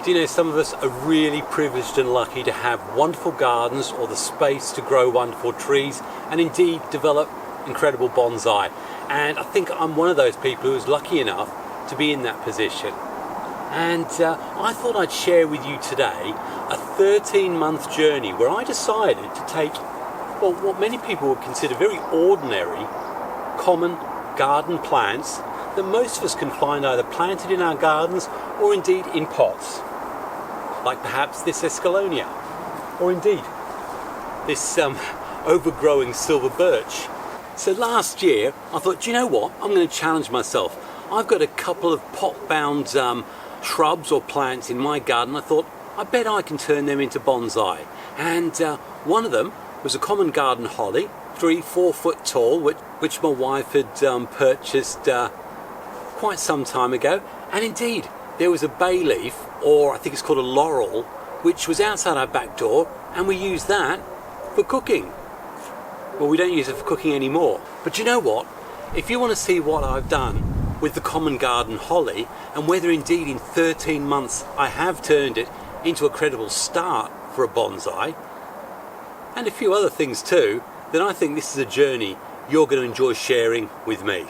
Do you know, some of us are really privileged and lucky to have wonderful gardens or the space to grow wonderful trees and indeed develop incredible bonsai. And I think I'm one of those people who's lucky enough to be in that position. And I thought I'd share with you today a 13-month journey where I decided to take, well, what many people would consider very ordinary, common garden plants that most of us can find either planted in our gardens or indeed in pots. Like perhaps this Escallonia, or indeed this overgrowing silver birch. So last year I thought, do you know what, I'm going to challenge myself. I've got a couple of pot-bound shrubs or plants in my garden. I thought, I bet I can turn them into bonsai. And one of them was a common garden holly, 3-4 foot tall, which my wife had purchased quite some time ago. And indeed, there was a bay leaf, or I think it's called a laurel, which was outside our back door, and we used that for cooking. Well, we don't use it for cooking anymore. But you know what? If you want to see what I've done with the common garden holly, and whether indeed in 13 months I have turned it into a credible start for a bonsai, and a few other things too, then I think this is a journey you're going to enjoy sharing with me.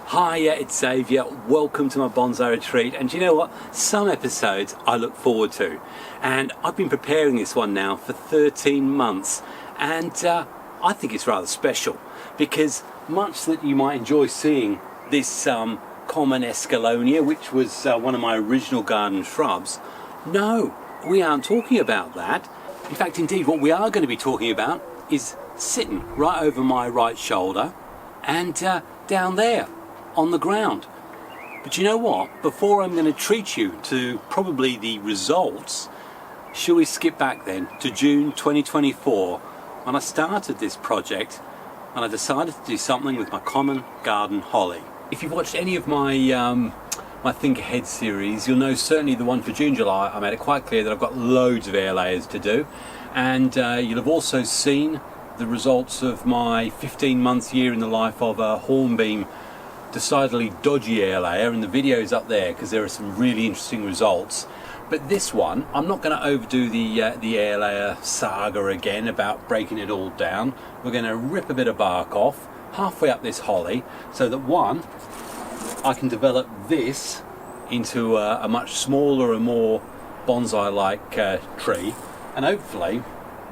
Hi, it's Xavier. Welcome to my Bonsai Retreat. And do you know what? Some episodes I look forward to. And I've been preparing this one now for 13 months. And I think it's rather special because much that you might enjoy seeing this common Escallonia, which was one of my original garden shrubs, no, we aren't talking about that. In fact, indeed, what we are going to be talking about is sitting right over my right shoulder and down there on the ground. But you know what? Before I'm going to treat you to probably the results, shall we skip back then to June 2024 when I started this project and I decided to do something with my common garden holly. If you've watched any of my my Think Ahead series, you'll know certainly the one for June, July, I made it quite clear that I've got loads of Airlayers to do, and you'll have also seen the results of my 15-month year in the life of a hornbeam decidedly dodgy Airlayer, and the video's up there because there are some really interesting results. But this one, I'm not going to overdo the Airlayer saga again about breaking it all down. We're going to rip a bit of bark off halfway up this holly so that one, I can develop this into a much smaller and more bonsai-like tree, and hopefully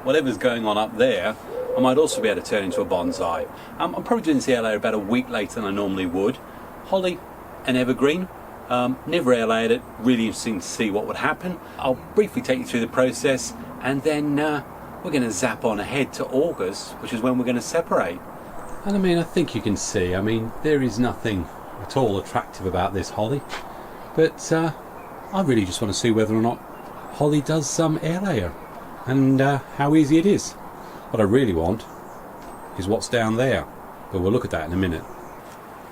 whatever's going on up there I might also be able to turn into a bonsai. I'm probably doing this Airlayer about a week later than I normally would. Holly and evergreen. Never airlayed it. Really interesting to see what would happen. I'll briefly take you through the process, and then we're going to zap on ahead to August, which is when we're going to separate. And I mean, I think you can see, I mean, there is nothing at all attractive about this holly, but I really just want to see whether or not holly does some Airlayer and how easy it is. What I really want is what's down there, but we'll look at that in a minute.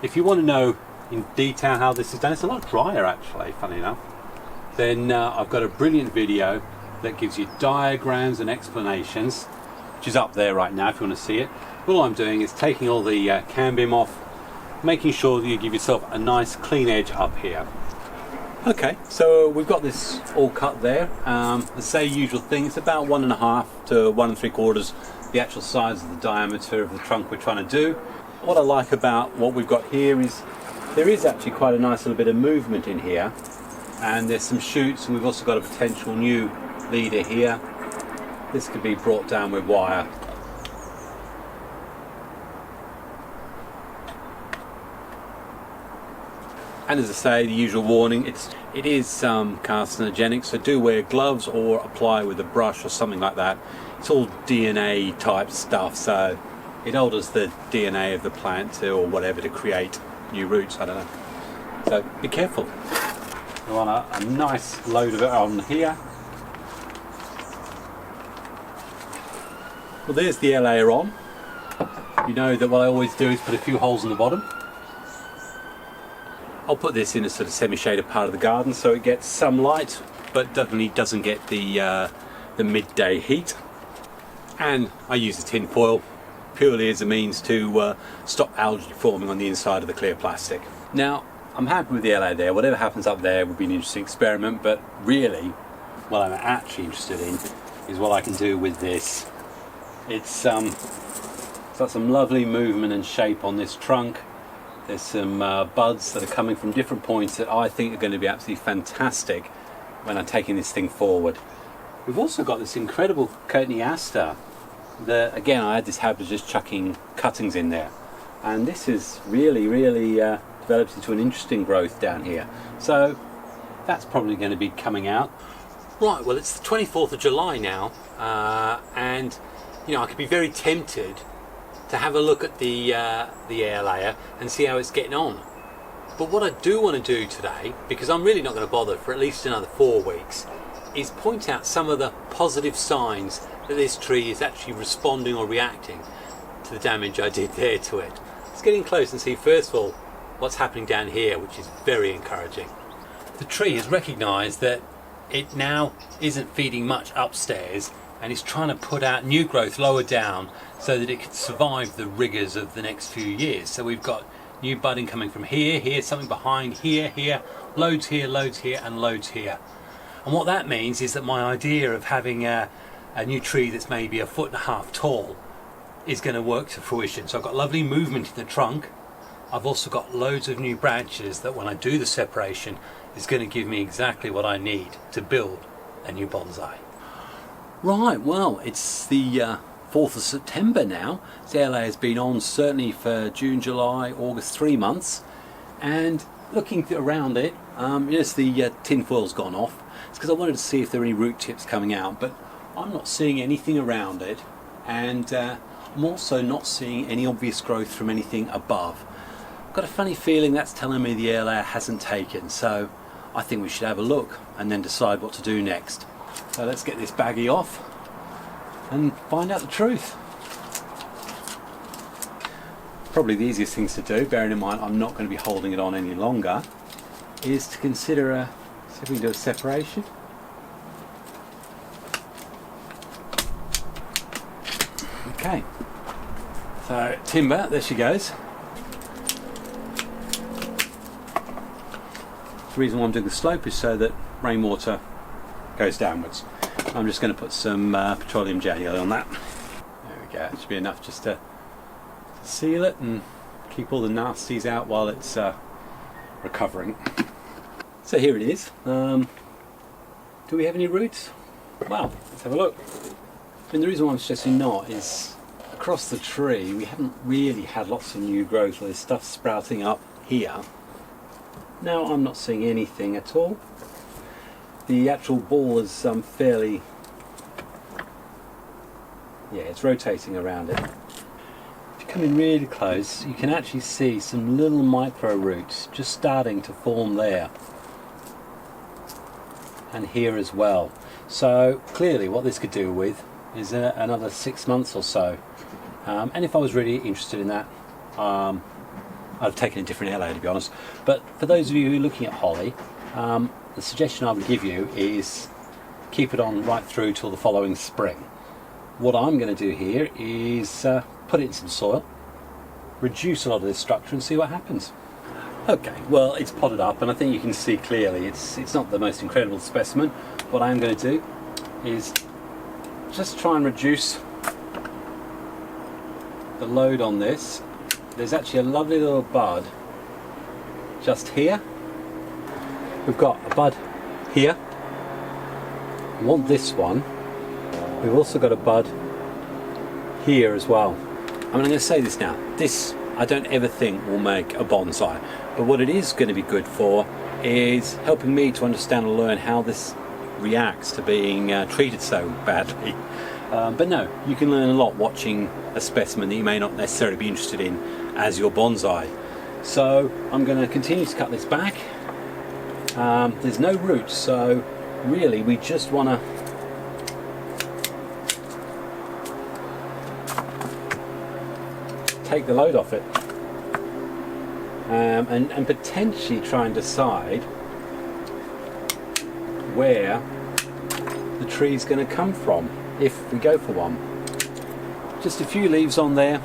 If you want to know in detail how this is done, it's a lot drier actually, funny enough, then I've got a brilliant video that gives you diagrams and explanations, which is up there right now if you want to see it. All I'm doing is taking all the cambium off, making sure that you give yourself a nice clean edge up here. Okay, so we've got this all cut there. The same usual thing, it's about 1.5 to 1 3/4 the actual size of the diameter of the trunk we're trying to do. What I like about what we've got here is there is actually quite a nice little bit of movement in here, and there's some shoots, and we've also got a potential new leader here. This could be brought down with wire. And as I say, the usual warning, it is carcinogenic, so do wear gloves or apply with a brush or something like that. It's all DNA type stuff, so it alters the DNA of the plant or whatever to create new roots, I don't know. So be careful. We want a nice load of it on here. Well, there's the Airlayer on. You know that what I always do is put a few holes in the bottom. I'll put this in a sort of semi-shaded part of the garden so it gets some light, but definitely doesn't get the midday heat. And I use the tin foil purely as a means to stop algae forming on the inside of the clear plastic. Now, I'm happy with the Airlayer there. Whatever happens up there would be an interesting experiment, but really what I'm actually interested in is what I can do with this. It's got some lovely movement and shape on this trunk. There's some buds that are coming from different points that I think are going to be absolutely fantastic when I'm taking this thing forward. We've also got this incredible Cotoneaster that, again, I had this habit of just chucking cuttings in there, and this has really developed into an interesting growth down here, so that's probably going to be coming out. Right, well, it's the 24th of July now, and you know, I could be very tempted to have a look at the Airlayer and see how it's getting on. But what I do want to do today, because I'm really not going to bother for at least another 4 weeks, is point out some of the positive signs that this tree is actually responding or reacting to the damage I did there to it. Let's get in close and see first of all what's happening down here, which is very encouraging. The tree has recognised that it now isn't feeding much upstairs and is trying to put out new growth lower down so that it can survive the rigours of the next few years. So we've got new budding coming from here, something behind, here, loads here, and loads here. And what that means is that my idea of having a new tree that's maybe 1.5 foot tall is going to work to fruition. So I've got lovely movement in the trunk. I've also got loads of new branches that when I do the separation is going to give me exactly what I need to build a new bonsai. Right, well, it's the 4th of September now. The Airlayer has been on certainly for June, July, August, 3 months. And looking around it, yes, the tin foil's gone off. It's because I wanted to see if there are any root tips coming out, but I'm not seeing anything around it. And I'm also not seeing any obvious growth from anything above. I've got a funny feeling that's telling me the Airlayer hasn't taken, so I think we should have a look and then decide what to do next. So let's get this baggie off and find out the truth. Probably the easiest things to do, bearing in mind I'm not going to be holding it on any longer, is to consider see if we can do a separation. Okay, so timber, there she goes. The reason why I'm doing the slope is so that rainwater goes downwards. I'm just going to put some petroleum jelly on that. There we go, it should be enough just to seal it and keep all the nasties out while it's recovering. So here it is. Do we have any roots? Well, let's have a look. I mean, the reason why I'm suggesting not is across the tree we haven't really had lots of new growth. There's stuff sprouting up here. Now I'm not seeing anything at all. The actual ball is fairly, yeah, it's rotating around it. If you come in really close, you can actually see some little micro roots just starting to form there. And here as well. So clearly what this could do with is another 6 months or so. And if I was really interested in that, I'd have taken a different Airlayer, to be honest. But for those of you who are looking at holly, the suggestion I would give you is keep it on right through till the following spring. What I'm going to do here is put it in some soil, reduce a lot of this structure and see what happens. Okay, well, it's potted up and I think you can see clearly it's not the most incredible specimen. What I am going to do is just try and reduce the load on this. There's actually a lovely little bud just here. We've got a bud here. I want this one. We've also got a bud here as well. I'm going to say this now. This I don't ever think will make a bonsai, but what it is going to be good for is helping me to understand and learn how this reacts to being treated so badly. But no, you can learn a lot watching a specimen that you may not necessarily be interested in as your bonsai. So I'm going to continue to cut this back. There's no roots, so really we just want to take the load off it and potentially try and decide where the tree's going to come from if we go for one. just a few leaves on there.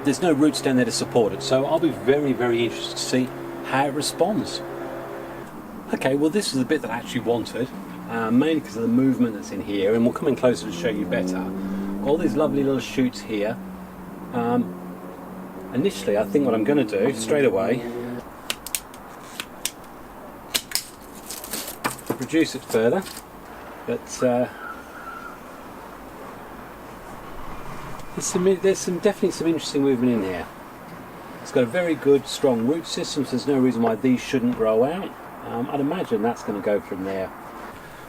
There's no roots down there to support it, so I'll be very, very interested to see how it responds. Okay, well this is the bit that I actually wanted, mainly because of the movement that's in here, and we'll come in closer to show you better. All these lovely little shoots here. Initially, I think what I'm going to do straight away, reduce it further, but there's definitely some interesting movement in here. It's got a very good, strong root system, so there's no reason why these shouldn't grow out. I'd imagine that's going to go from there.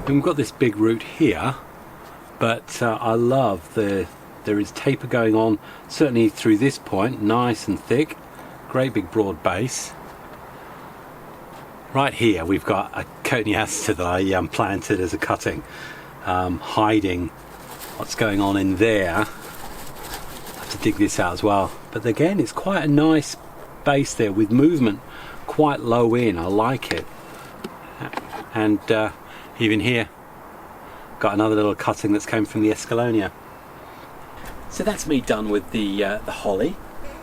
And we've got this big root here, but I love there is taper going on, certainly through this point, nice and thick, great big broad base. Right here we've got a Cotoneaster that I planted as a cutting, hiding what's going on in there. I have to dig this out as well, but again it's quite a nice base there with movement quite low in. I like it. And even here got another little cutting that's came from the Escallonia. So that's me done with the holly.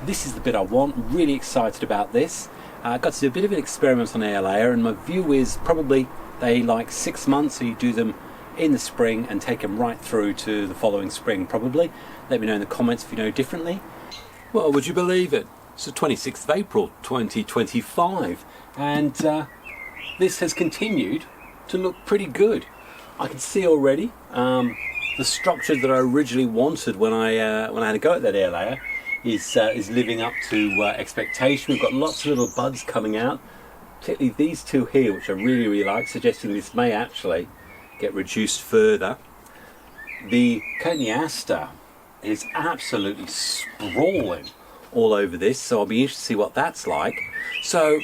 This is the bit I want. Really excited about this. I got to do a bit of an experiment on Airlayer, and my view is probably they like 6 months, so you do them in the spring and take them right through to the following spring probably. Let me know in the comments if you know differently. Well, would you believe it? It's the 26th of April 2025, and this has continued to look pretty good. I can see already the structure that I originally wanted when I had a go at that Airlayer is living up to expectation. We've got lots of little buds coming out, particularly these two here, which I really, really like, suggesting this may actually get reduced further. The Cotoneaster is absolutely sprawling all over this, so I'll be interested to see what that's like. So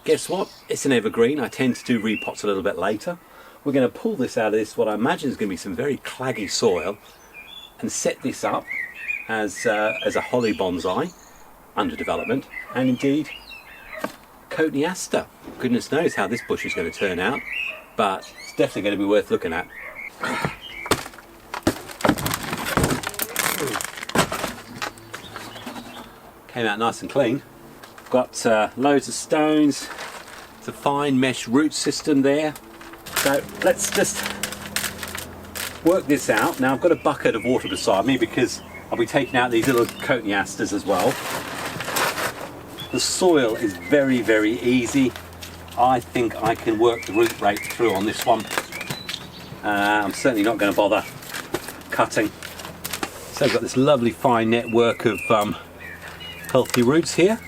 guess what? It's an evergreen. I tend to do repots a little bit later. We're going to pull this out of this, what I imagine is going to be some very claggy soil, and set this up as a Holly Bonsai under development, and indeed Cotoneaster. Goodness knows how this bush is going to turn out, but it's definitely going to be worth looking at. Came out nice and clean. Got loads of stones. It's a fine mesh root system there. So let's just work this out. Now I've got a bucket of water beside me because I'll be taking out these little Cotoneasters as well. The soil is very, very easy. I think I can work the root rate through on this one. I'm certainly not going to bother cutting. So I've got this lovely fine network of healthy roots here.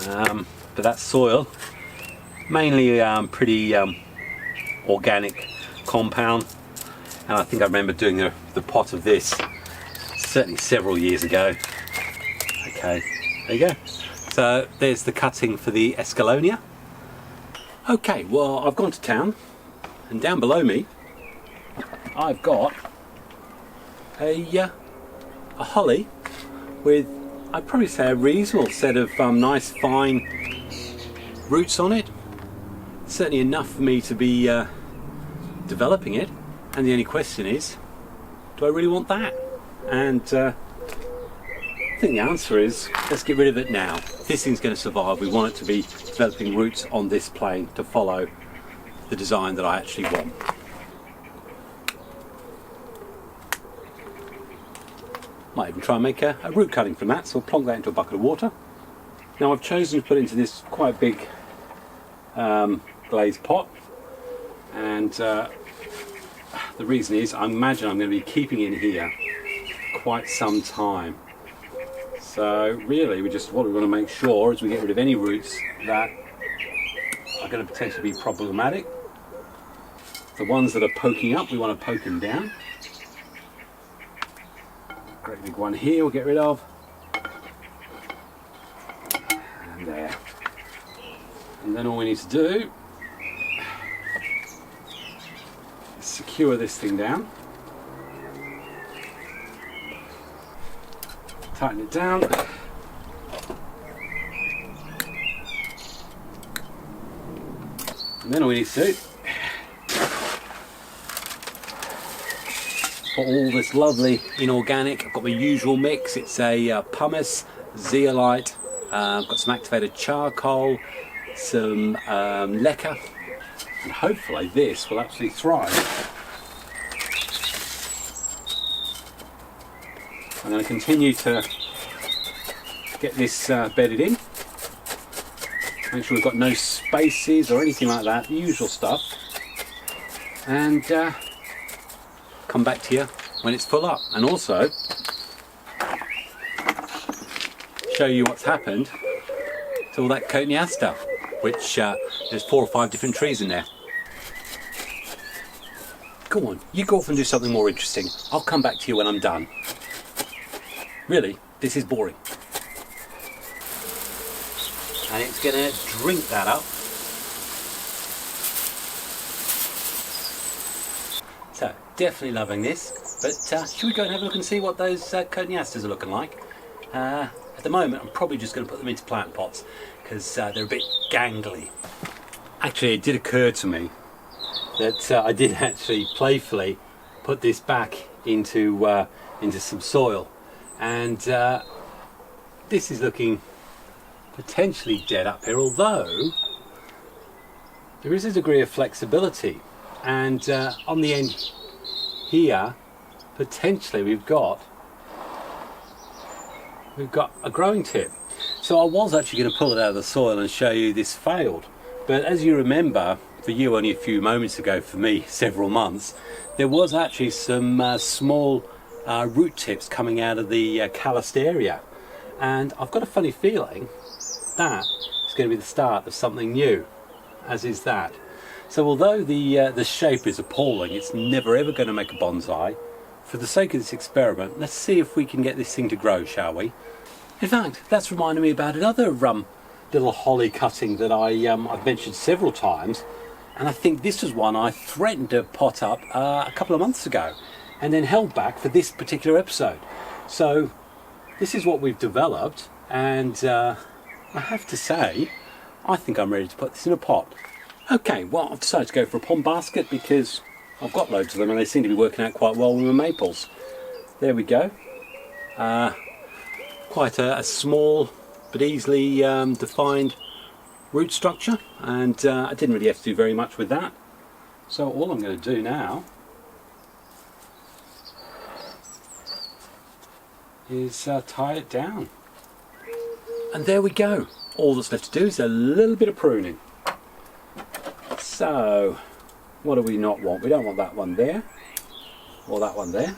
But that soil, mainly pretty organic compound, and I think I remember doing the pot of this certainly several years ago. Okay, there you go. So there's the cutting for the Escallonia. Okay, well I've gone to town, and down below me I've got a holly with, I'd probably say, a reasonable set of nice fine roots on it. Certainly enough for me to be developing it, and the only question is, do I really want that? And I think the answer is, let's get rid of it now. This thing's going to survive. We want it to be developing roots on this plane to follow the design that I actually want. Might even try and make a root cutting from that, so I'll plonk that into a bucket of water. Now I've chosen to put it into this quite big glazed pot, and the reason is I imagine I'm going to be keeping it in here quite some time. So really what we want to make sure is we get rid of any roots that are going to potentially be problematic. The ones that are poking up, we want to poke them down. Great big one here we'll get rid of. And there. And then all we need to do is secure this thing down. Tighten it down. And then all we need to do Got all this lovely inorganic. I've got my usual mix. It's a pumice, zeolite, I've got some activated charcoal, some leca, and hopefully this will actually thrive. I'm going to continue to get this bedded in. Make sure we've got no spaces or anything like that, the usual stuff. And come back to you when it's full up. And also show you what's happened to all that Cotoneaster, which there's 4 or 5 different trees in there. Go on, you go off and do something more interesting. I'll come back to you when I'm done. Really, this is boring. And it's going to drink that up. So, definitely loving this. But should we go and have a look and see what those Cotoneasters are looking like? At the moment, I'm probably just going to put them into plant pots because they're a bit gangly. Actually, it did occur to me that I did actually playfully put this back into some soil. And this is looking potentially dead up here, although there is a degree of flexibility, and on the end here potentially we've got a growing tip. So I was actually going to pull it out of the soil and show you this failed, but as you remember, for you only a few moments ago, for me several months, there was actually some small root tips coming out of the calloused area, and I've got a funny feeling that is going to be the start of something new, as is that. So although the shape is appalling, it's never ever going to make a bonsai. For the sake of this experiment, let's see if we can get this thing to grow, shall we? In fact, that's reminded me about another little holly cutting that I've mentioned several times, and I think this was one I threatened to pot up a couple of months ago and then held back for this particular episode. So this is what we've developed, and I have to say, I think I'm ready to put this in a pot. Okay, well, I've decided to go for a pond basket because I've got loads of them and they seem to be working out quite well with my maples. There we go. Quite a small but easily defined root structure, and I didn't really have to do very much with that. So all I'm going to do now is tie it down. And there we go. All that's left to do is a little bit of pruning. So, what do we not want? We don't want that one there, or that one there.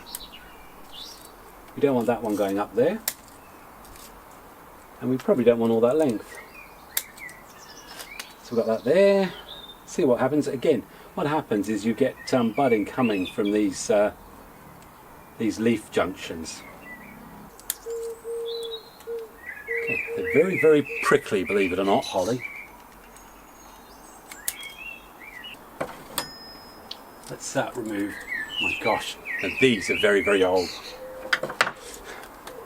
We don't want that one going up there. And we probably don't want all that length. So we've got that there. See what happens. Again, what happens is you get budding coming from these leaf junctions. They're very, very prickly, believe it or not, Holly. Let's remove, oh my gosh, now these are very, very old.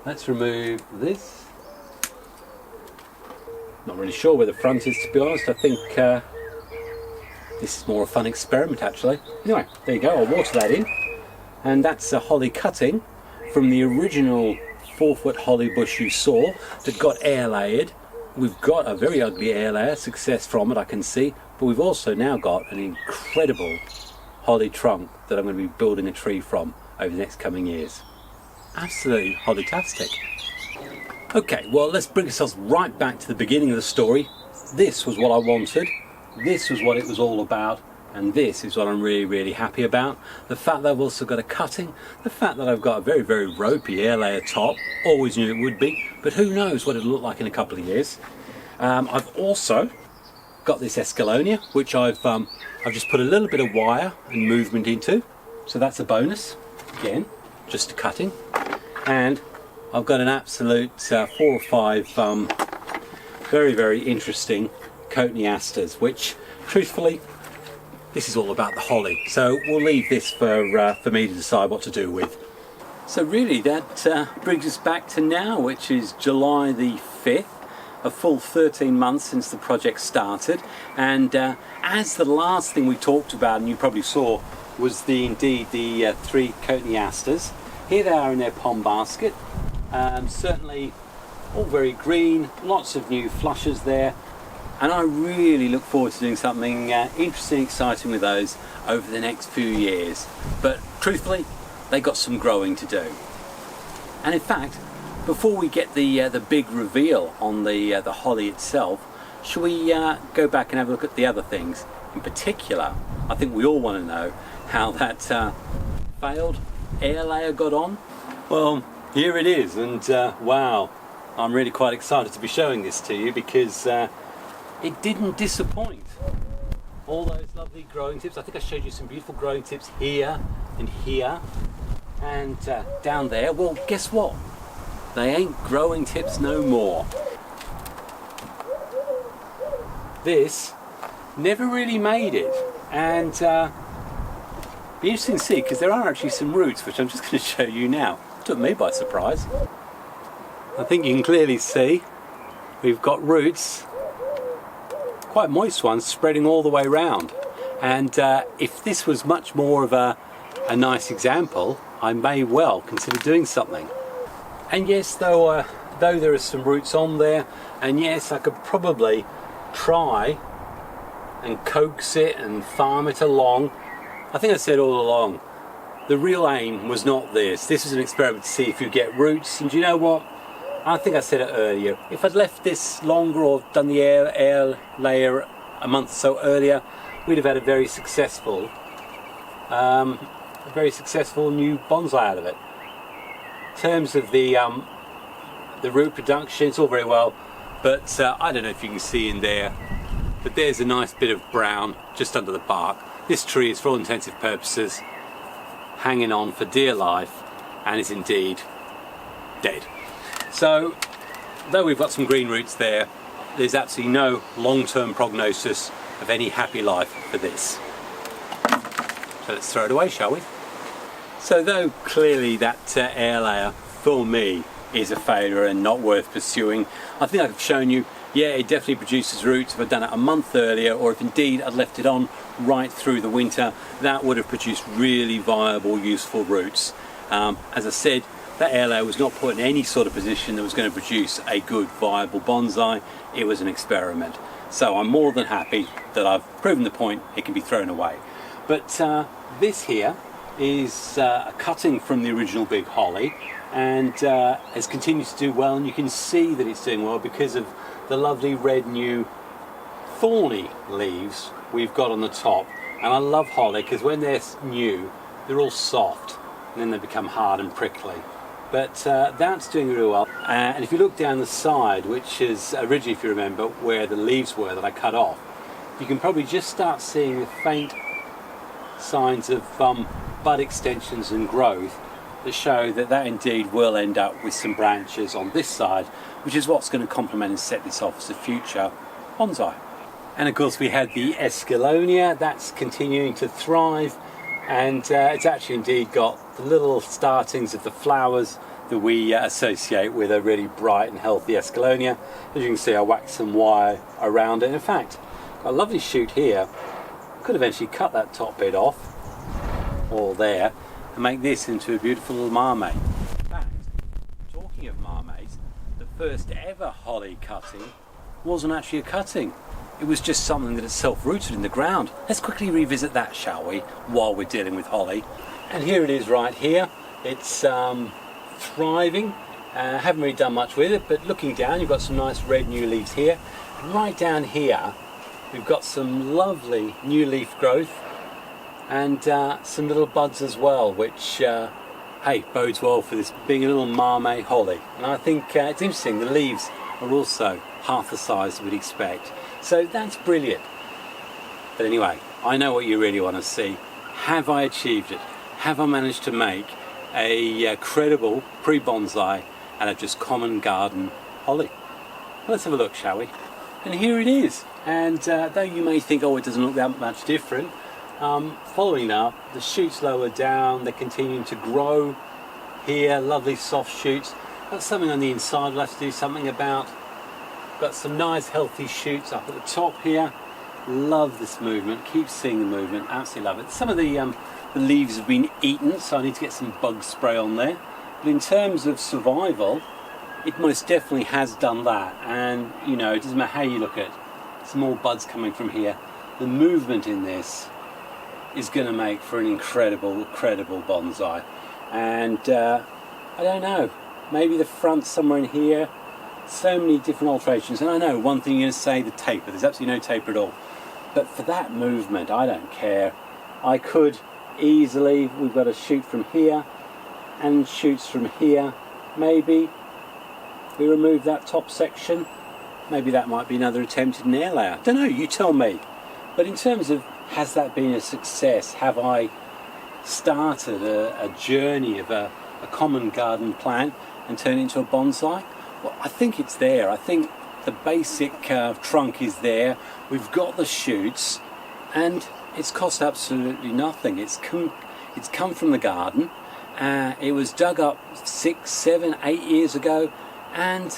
Let's remove this. Not really sure where the front is, to be honest. I think this is more a fun experiment, actually. Anyway, there you go, I'll water that in. And that's a holly cutting from the original 4-foot holly bush you saw that got airlayered. We've got a very ugly airlayer success from it, I can see, but we've also now got an incredible holly trunk that I'm going to be building a tree from over the next coming years. Absolutely holly-tastic. Okay, well, let's bring ourselves right back to the beginning of the story. This was what I wanted, this was what it was all about, and this is what I'm really, really happy about. The fact that I've also got a cutting, the fact that I've got a very, very ropey airlayer top, always knew it would be, but who knows what it'll look like in a couple of years. I've also got this Escallonia, which I've just put a little bit of wire and movement into, so that's a bonus. Again, just a cutting. And I've got an absolute 4 or 5 very, very interesting Cotoneasters, which, truthfully, this is all about the holly, so we'll leave this for me to decide what to do with. So really that brings us back to now, which is July the 5th, a full 13 months since the project started, and as the last thing we talked about, and you probably saw was indeed the 3 Cotoneasters. Here they are in their pond basket. Certainly all very green, lots of new flushes there, and I really look forward to doing something interesting, exciting with those over the next few years. But truthfully, they got some growing to do. And in fact, before we get the big reveal on the holly itself, shall we go back and have a look at the other things? In particular, I think we all want to know how that failed Airlayer got on. Well, here it is, and wow, I'm really quite excited to be showing this to you because it didn't disappoint. All those lovely growing tips. I think I showed you some beautiful growing tips here and here and down there. Well, guess what? They ain't growing tips no more. This never really made it, and be interesting to see because there are actually some roots which I'm just going to show you now. Took me by surprise. I think you can clearly see we've got roots, quite moist ones, spreading all the way around. And if this was much more of a nice example, I may well consider doing something. And yes, though there are some roots on there, and yes, I could probably try and coax it and farm it along. I think I said all along, the real aim was not this. This was an experiment to see if you get roots. And do you know what? I think I said it earlier. If I'd left this longer or done the air layer a month or so earlier, we'd have had a very successful new bonsai out of it. In terms of the root production, it's all very well, but I don't know if you can see in there, but there's a nice bit of brown just under the bark. This tree is, for all intensive purposes, hanging on for dear life and is indeed dead. So, though we've got some green roots there, there's absolutely no long-term prognosis of any happy life for this. So let's throw it away, shall we? So though clearly that Airlayer for me is a failure and not worth pursuing, I think I've shown you, yeah, it definitely produces roots. If I'd done it a month earlier, or if indeed I'd left it on right through the winter, that would have produced really viable, useful roots. As I said, that Airlayer was not put in any sort of position that was going to produce a good, viable bonsai. It was an experiment. So I'm more than happy that I've proven the point, it can be thrown away. But this here is a cutting from the original big holly, and has continued to do well, and you can see that it's doing well because of the lovely red new thorny leaves we've got on the top. And I love holly because when they're new, they're all soft and then they become hard and prickly. But that's doing really well. And if you look down the side, which is originally, if you remember, where the leaves were that I cut off, you can probably just start seeing the faint signs of bud extensions and growth that show that that indeed will end up with some branches on this side, which is what's going to complement and set this off as a future bonsai. And of course we had the Escallonia, that's continuing to thrive, and it's actually indeed got the little startings of the flowers that we associate with a really bright and healthy Escallonia. As you can see, I waxed some wire around it. In fact, got a lovely shoot here. Could eventually cut that top bit off, all there, and make this into a beautiful little marmate. In fact, talking of marmates, the first ever holly cutting wasn't actually a cutting. It was just something that had self-rooted in the ground. Let's quickly revisit that, shall we, while we're dealing with holly. And here it is right here. It's thriving. Haven't really done much with it, but looking down, you've got some nice red new leaves here. And right down here, we've got some lovely new leaf growth and some little buds as well, which, hey, bodes well for this being a little marmate holly. And I think it's interesting, the leaves are also half the size we'd expect. So that's brilliant. But anyway, I know what you really want to see. Have I achieved it? Have I managed to make a credible pre-bonsai out of just common garden holly? Let's have a look, shall we? And here it is. And though you may think, oh, it doesn't look that much different, following up, the shoots lower down, they're continuing to grow here, lovely soft shoots. Got something on the inside we'll have to do something about. Got some nice healthy shoots up at the top here. Love this movement, keep seeing the movement, absolutely love it. Some of the the leaves have been eaten, so I need to get some bug spray on there. But in terms of survival, it most definitely has done that. And you know, it doesn't matter how you look at it, some more buds coming from here. The movement in this is going to make for an incredible bonsai. And I don't know, maybe the front somewhere in here. So many different alterations. And I know one thing you're going to say, the taper. There's absolutely no taper at all. But for that movement, I don't care. I could easily, we've got a shoot from here and shoots from here. Maybe we remove that top section. Maybe that might be another attempt at an air layer. Don't know, you tell me. But in terms of, has that been a success? Have I started a journey of a common garden plant and turned it into a bonsai? Well, I think it's there. I think the basic trunk is there. We've got the shoots, and it's cost absolutely nothing. It's come from the garden. It was dug up 6, 7, 8 years ago, and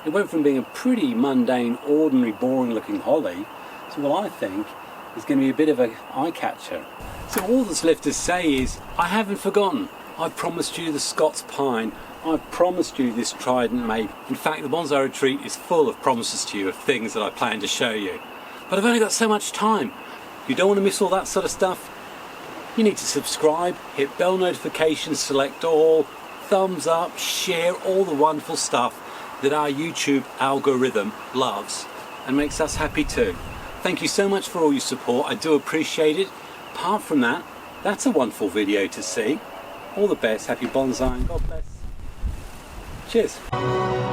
it went from being a pretty mundane, ordinary, boring-looking holly to what I think is going to be a bit of an eye-catcher. So all that's left to say is, I haven't forgotten. I promised you the Scots pine. I promised you this trident maple. In fact, the Bonsai Retreat is full of promises to you of things that I plan to show you. But I've only got so much time. You don't want to miss all that sort of stuff? You need to subscribe, hit bell notifications, select all, thumbs up, share all the wonderful stuff that our YouTube algorithm loves and makes us happy too. Thank you so much for all your support. I do appreciate it. Apart from that, that's a wonderful video to see. All the best, happy bonsai, and God bless. Cheers.